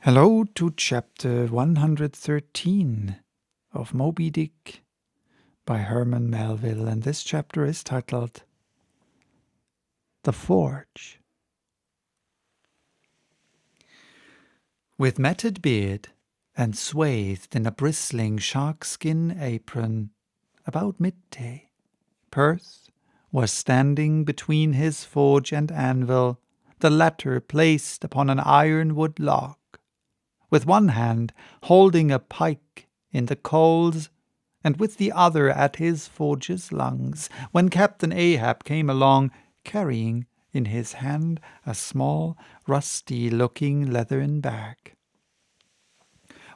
Hello to chapter 113 of Moby Dick by Herman Melville, and this chapter is titled The Forge. With matted beard and swathed in a bristling sharkskin apron, about midday, Perth was standing between his forge and anvil, the latter placed upon an ironwood log, with one hand holding a pike in the coals, and with the other at his forge's lungs, when Captain Ahab came along, carrying in his hand a small, rusty-looking leathern bag.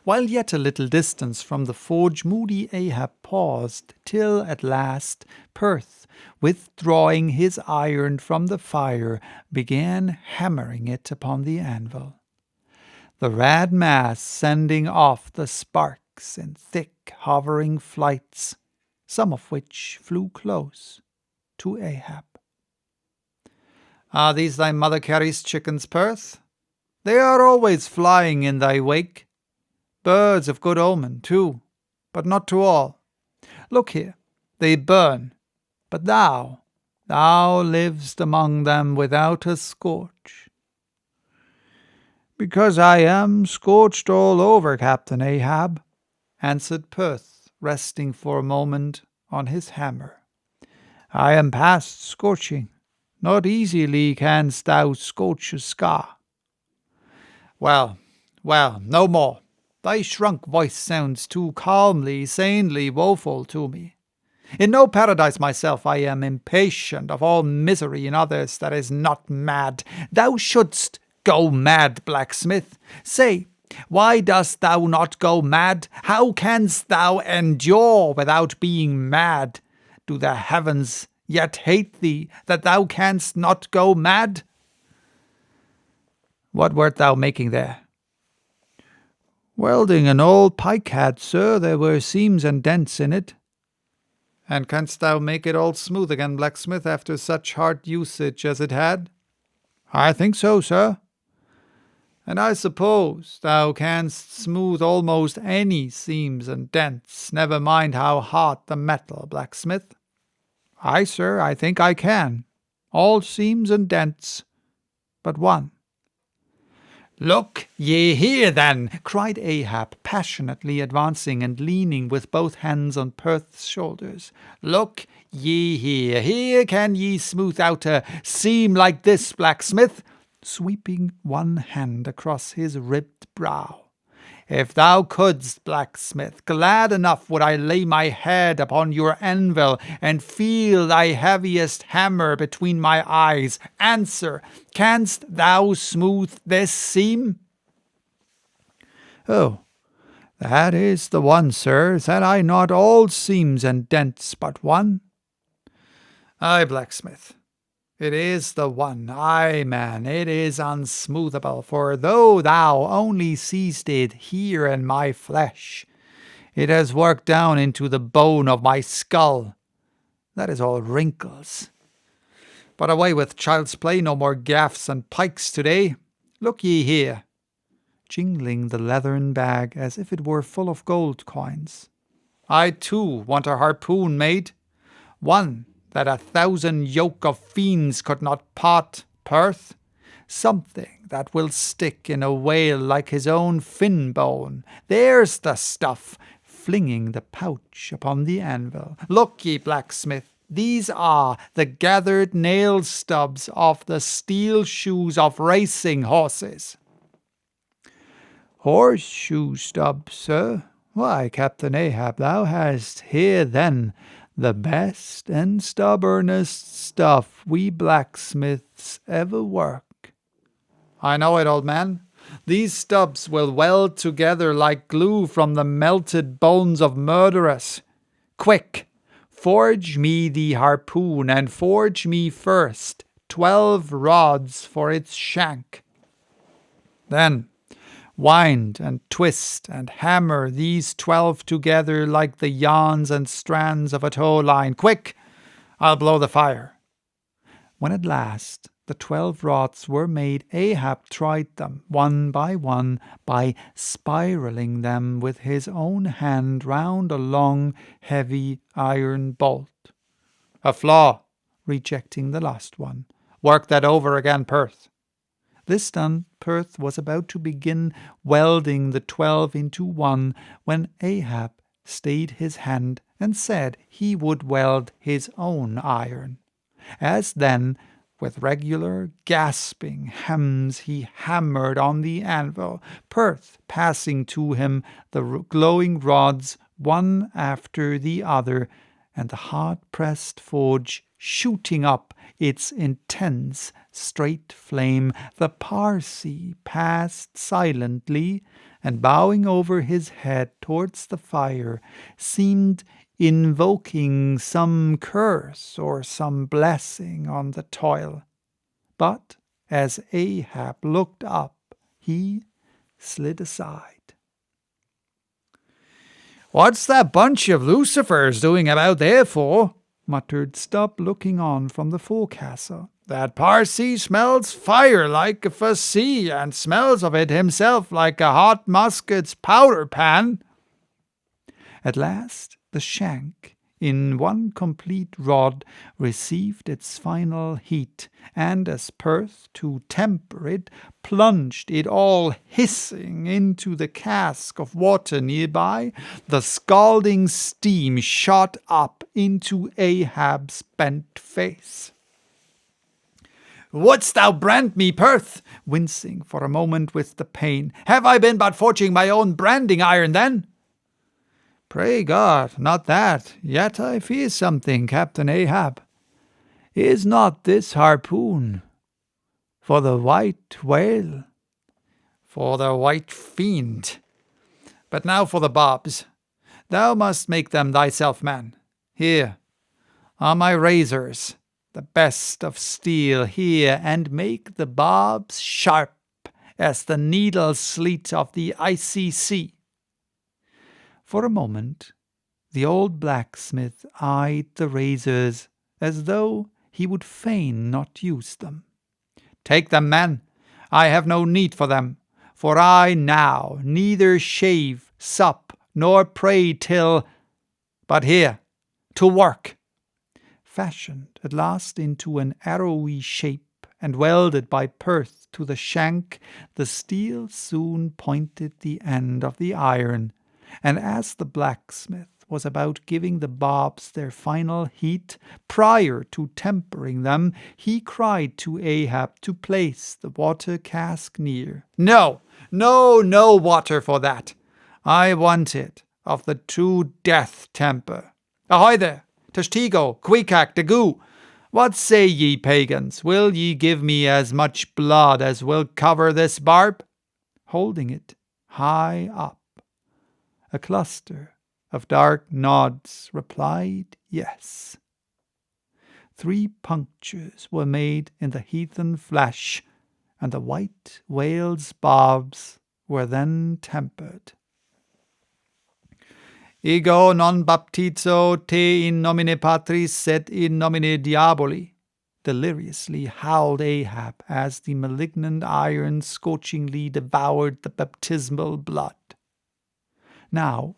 While yet a little distance from the forge, moody Ahab paused, till at last Perth, withdrawing his iron from the fire, began hammering it upon the anvil, the red mass sending off the sparks in thick, hovering flights, some of which flew close to Ahab. "Are these thy Mother Carey's chickens, Perth? They are always flying in thy wake. Birds of good omen, too, but not to all. Look here, they burn, but thou livest among them without a scorch." "Because I am scorched all over, Captain Ahab," answered Perth, resting for a moment on his hammer. "I am past scorching. Not easily canst thou scorch a scar." Well, no more. Thy shrunk voice sounds too calmly, sanely woeful to me. In no paradise myself, I am impatient of all misery in others that is not mad. Thou shouldst go mad, blacksmith. Say, why dost thou not go mad? How canst thou endure without being mad? Do the heavens yet hate thee, that thou canst not go mad? What wert thou making there? "Welding an old pike-head, sir. There were seams and dents in it." "And canst thou make it all smooth again, blacksmith, after such hard usage as it had?" "I think so, sir." "And I suppose thou canst smooth almost any seams and dents, never mind how hard the metal, blacksmith?" "Aye, sir, I think I can. All seams and dents but one." "Look ye here, then!" cried Ahab, passionately advancing and leaning with both hands on Perth's shoulders. "Look ye here! Here can ye smooth out a seam like this, blacksmith?" sweeping one hand across his ribbed brow. "If thou couldst, blacksmith, glad enough would I lay my head upon your anvil and feel thy heaviest hammer between my eyes. Answer, canst thou smooth this seam?" "Oh, that is the one, sir. Said I not all seams and dents but one?" "Aye, blacksmith, it is the one. Aye, man, it is unsmoothable, for though thou only seest it here in my flesh, it has worked down into the bone of my skull. That is all wrinkles. But away with child's play, no more gaffs and pikes today. Look ye here," jingling the leathern bag as if it were full of gold coins. "I too want a harpoon made, one that 1,000 yoke of fiends could not part, Perth. Something that will stick in a whale like his own fin bone. There's the stuff," flinging the pouch upon the anvil. "Look ye, blacksmith, these are the gathered nail stubs of the steel shoes of racing horses." "Horseshoe stubs, sir? Why, Captain Ahab, thou hast here then the best and stubbornest stuff we blacksmiths ever work." "I know it, old man. These stubs will weld together like glue from the melted bones of murderers. Quick, forge me the harpoon, and forge me first 12 rods for its shank. Then wind and twist and hammer these 12 together like the yarns and strands of a tow line. Quick, I'll blow the fire." When at last the 12 rods were made, Ahab tried them one by spiraling them with his own hand round a long, heavy iron bolt. A flaw, rejecting the last one. Work that over again, Perth. This done, Perth was about to begin welding the 12 into one when Ahab stayed his hand and said he would weld his own iron. As then, with regular gasping hems he hammered on the anvil, Perth passing to him the glowing rods one after the other, and the hard-pressed forge shooting up its intense straight flame, the Parsee passed silently, and bowing over his head towards the fire, seemed invoking some curse or some blessing on the toil. But as Ahab looked up, he slid aside. "What's that bunch of lucifers doing about there for?" muttered Stubb, looking on from the forecastle. "That Parsee smells fire like a fussy, and smells of it himself like a hot musket's powder pan." At last the shank, in one complete rod, received its final heat, and as Perth, to temper it, plunged it all hissing into the cask of water nearby, the scalding steam shot up into Ahab's bent face. "Wouldst thou brand me, Perth?" wincing for a moment with the pain. "Have I been but forging my own branding iron, then?" "Pray God, not that. Yet I fear something, Captain Ahab. Is not this harpoon for the white whale?" "For the white fiend. But now for the barbs. Thou must make them thyself, man. Here are my razors, the best of steel, here, and make the barbs sharp as the needle sleet of the icy sea." For a moment the old blacksmith eyed the razors as though he would fain not use them. "Take them, man. I have no need for them, for I now neither shave, sup, nor pray till— But here, to work!" Fashioned at last into an arrowy shape, and welded by Perth to the shank, the steel soon pointed the end of the iron, and as the blacksmith was about giving the barbs their final heat, prior to tempering them, he cried to Ahab to place the water cask near. "No, no water for that. I want it of the true death temper. Ahoy there, Tashtigo, Queequeg, Daggoo! What say ye, pagans? Will ye give me as much blood as will cover this barb?" Holding it high up, a cluster of dark nods replied yes. 3 punctures were made in the heathen flesh, and the white whale's barbs were then tempered. "Ego non baptizo te in nomine Patris sed in nomine Diaboli," deliriously howled Ahab as the malignant iron scorchingly devoured the baptismal blood. Now,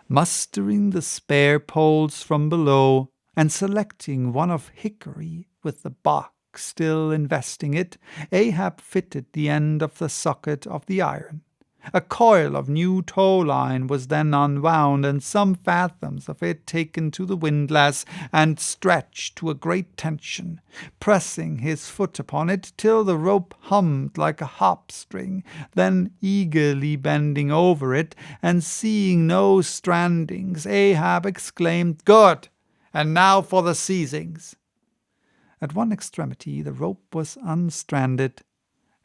mustering the spare poles from below, and selecting one of hickory with the bark still investing it, Ahab fitted the end of the socket of the iron. A coil of new tow-line was then unwound, and some fathoms of it taken to the windlass, and stretched to a great tension, pressing his foot upon it till the rope hummed like a harp-string, then eagerly bending over it, and seeing no strandings, Ahab exclaimed, "Good! And now for the seizings." At one extremity the rope was unstranded,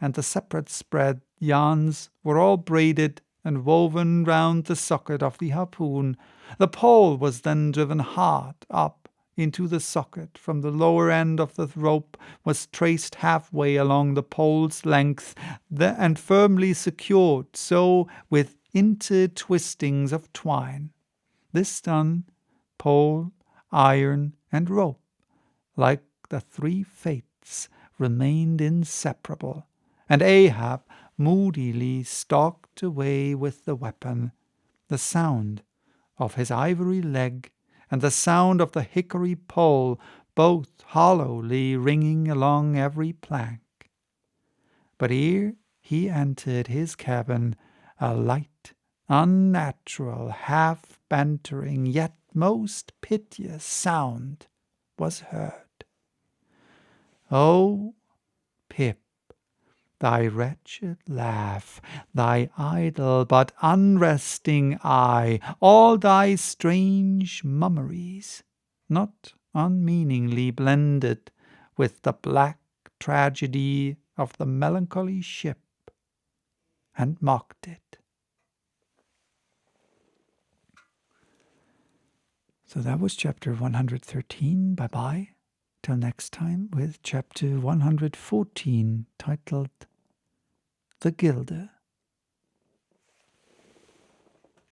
and the separate spread yarns were all braided and woven round the socket of the harpoon. The pole was then driven hard up into the socket from the lower end of the rope, was traced halfway along the pole's length, and firmly secured so with intertwistings of twine. This done, pole, iron, and rope, like the 3 fates, remained inseparable, and Ahab moodily stalked away with the weapon, the sound of his ivory leg and the sound of the hickory pole both hollowly ringing along every plank. But ere he entered his cabin, a light, unnatural, half-bantering, yet most piteous sound was heard. "O Pip, thy wretched laugh, thy idle but unresting eye, all thy strange mummeries, not unmeaningly blended with the black tragedy of the melancholy ship, and mocked it." So that was chapter 113. Bye-bye. Till next time with chapter 114, titled The Gilder.